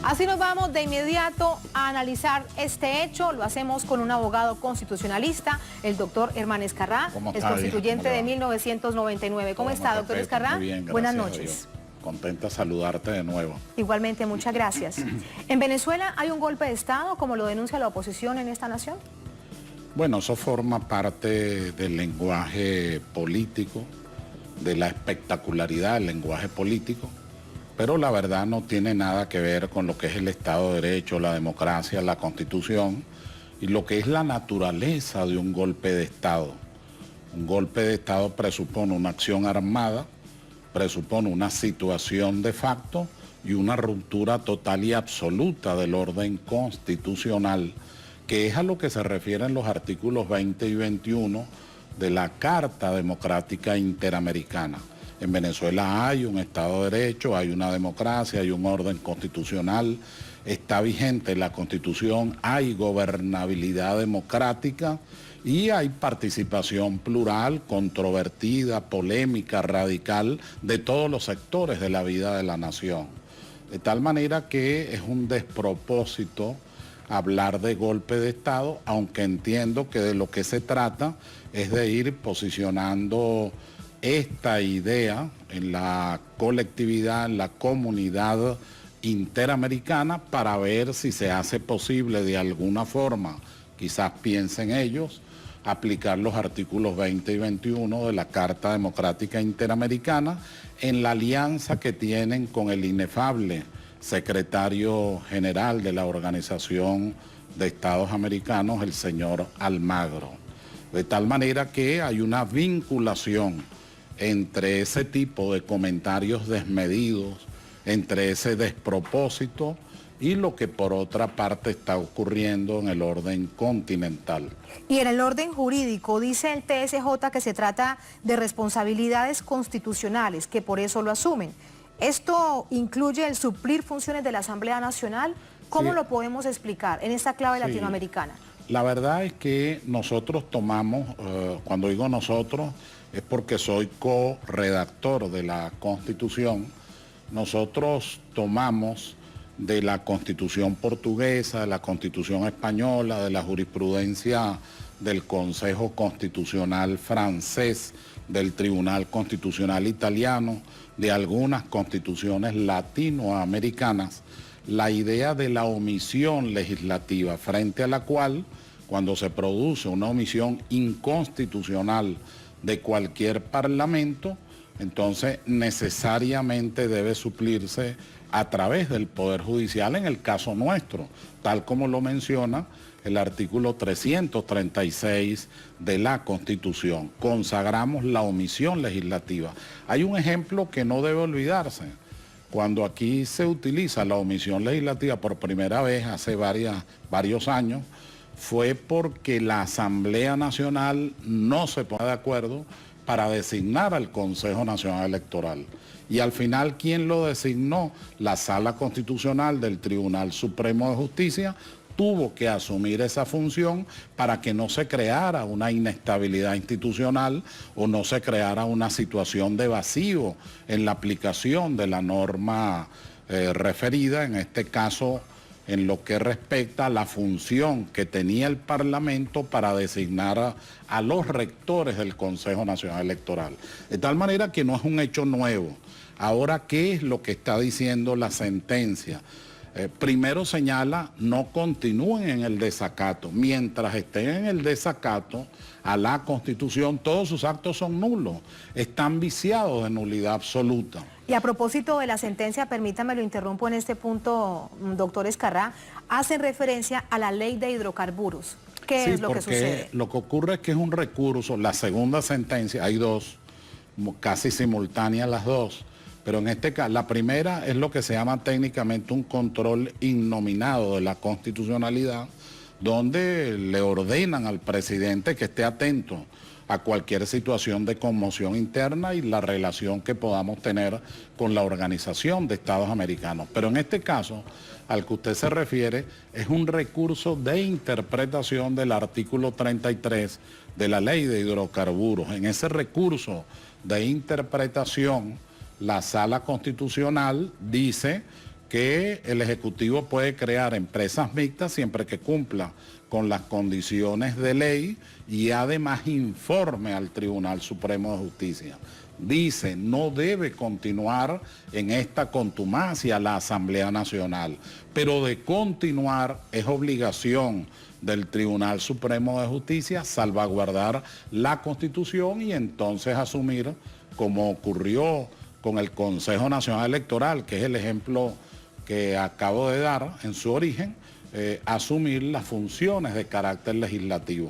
Así nos vamos de inmediato a analizar este hecho. Lo hacemos con un abogado constitucionalista, el doctor Herman Escarrá, es constituyente de 1999. ¿Cómo está, doctor Escarrá? Muy bien, buenas noches. Contenta saludarte de nuevo. Igualmente, muchas gracias. ¿En Venezuela hay un golpe de Estado, como lo denuncia la oposición en esta nación? Bueno, eso forma parte del lenguaje político, de la espectacularidad del lenguaje político, pero la verdad no tiene nada que ver con lo que es el Estado de Derecho, la democracia, la Constitución y lo que es la naturaleza de un golpe de Estado. Un golpe de Estado presupone una acción armada, presupone una situación de facto y una ruptura total y absoluta del orden constitucional, que es a lo que se refieren los artículos 20 y 21 de la Carta Democrática Interamericana. En Venezuela hay un Estado de Derecho, hay una democracia, hay un orden constitucional, está vigente la Constitución, hay gobernabilidad democrática y hay participación plural, controvertida, polémica, radical de todos los sectores de la vida de la nación. De tal manera que es un despropósito hablar de golpe de Estado, aunque entiendo que de lo que se trata es de ir posicionando esta idea en la colectividad, en la comunidad interamericana, para ver si se hace posible de alguna forma, quizás piensen ellos, aplicar los artículos 20 y 21 de la Carta Democrática Interamericana en la alianza que tienen con el inefable secretario general de la Organización de Estados Americanos, el señor Almagro. De tal manera que hay una vinculación entre ese tipo de comentarios desmedidos, entre ese despropósito y lo que por otra parte está ocurriendo en el orden continental. Y en el orden jurídico dice el TSJ que se trata de responsabilidades constitucionales, que por eso lo asumen. ¿Esto incluye el suplir funciones de la Asamblea Nacional? ¿Cómo lo podemos explicar en esta clave latinoamericana? La verdad es que nosotros tomamos, cuando digo nosotros, es porque soy co-redactor de la Constitución. Nosotros tomamos de la Constitución portuguesa, de la Constitución española, de la jurisprudencia del Consejo Constitucional francés, del Tribunal Constitucional italiano, de algunas constituciones latinoamericanas, la idea de la omisión legislativa, frente a la cual, cuando se produce una omisión inconstitucional de cualquier parlamento, entonces necesariamente debe suplirse a través del Poder Judicial en el caso nuestro, tal como lo menciona el artículo 336 de la Constitución. Consagramos la omisión legislativa. Hay un ejemplo que no debe olvidarse. Cuando aquí se utiliza la omisión legislativa por primera vez hace varios años, fue porque la Asamblea Nacional no se pone de acuerdo para designar al Consejo Nacional Electoral. Y al final, ¿quién lo designó? La Sala Constitucional del Tribunal Supremo de Justicia tuvo que asumir esa función para que no se creara una inestabilidad institucional o no se creara una situación de vacío en la aplicación de la norma referida, en este caso en lo que respecta a la función que tenía el Parlamento para designar a los rectores del Consejo Nacional Electoral. De tal manera que no es un hecho nuevo. Ahora, ¿qué es lo que está diciendo la sentencia? Primero señala, no continúen en el desacato. Mientras estén en el desacato a la Constitución, todos sus actos son nulos, están viciados de nulidad absoluta. Y a propósito de la sentencia, permítame lo interrumpo en este punto, doctor Escarrá, hacen referencia a la ley de hidrocarburos. ¿Qué es lo que sucede? Lo que ocurre es que es un recurso, la segunda sentencia, hay dos, casi simultáneas las dos, pero en este caso, la primera es lo que se llama técnicamente un control innominado de la constitucionalidad, donde le ordenan al presidente que esté atento a cualquier situación de conmoción interna y la relación que podamos tener con la Organización de Estados Americanos. Pero en este caso, al que usted se refiere, es un recurso de interpretación del artículo 33 de la Ley de Hidrocarburos. En ese recurso de interpretación, la Sala Constitucional dice que el Ejecutivo puede crear empresas mixtas siempre que cumpla con las condiciones de ley y además informe al Tribunal Supremo de Justicia. Dice, no debe continuar en esta contumacia la Asamblea Nacional, pero de continuar es obligación del Tribunal Supremo de Justicia salvaguardar la Constitución y entonces asumir, como ocurrió con el Consejo Nacional Electoral, que es el ejemplo que acabo de dar en su origen, asumir las funciones de carácter legislativo.